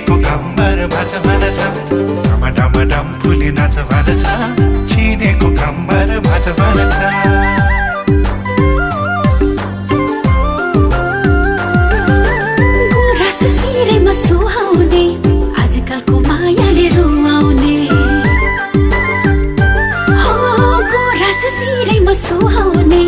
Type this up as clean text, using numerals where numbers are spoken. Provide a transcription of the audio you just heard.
चिनेको कम्बर भाँच भन्छ डम फुली नाच भन्छ चिनेको कम्बर भाँच भन्छ गुराँस सिरेमा सुहाउने आजकलको मायाले रुवाउने हो गुराँस सिरेमा सुहाउने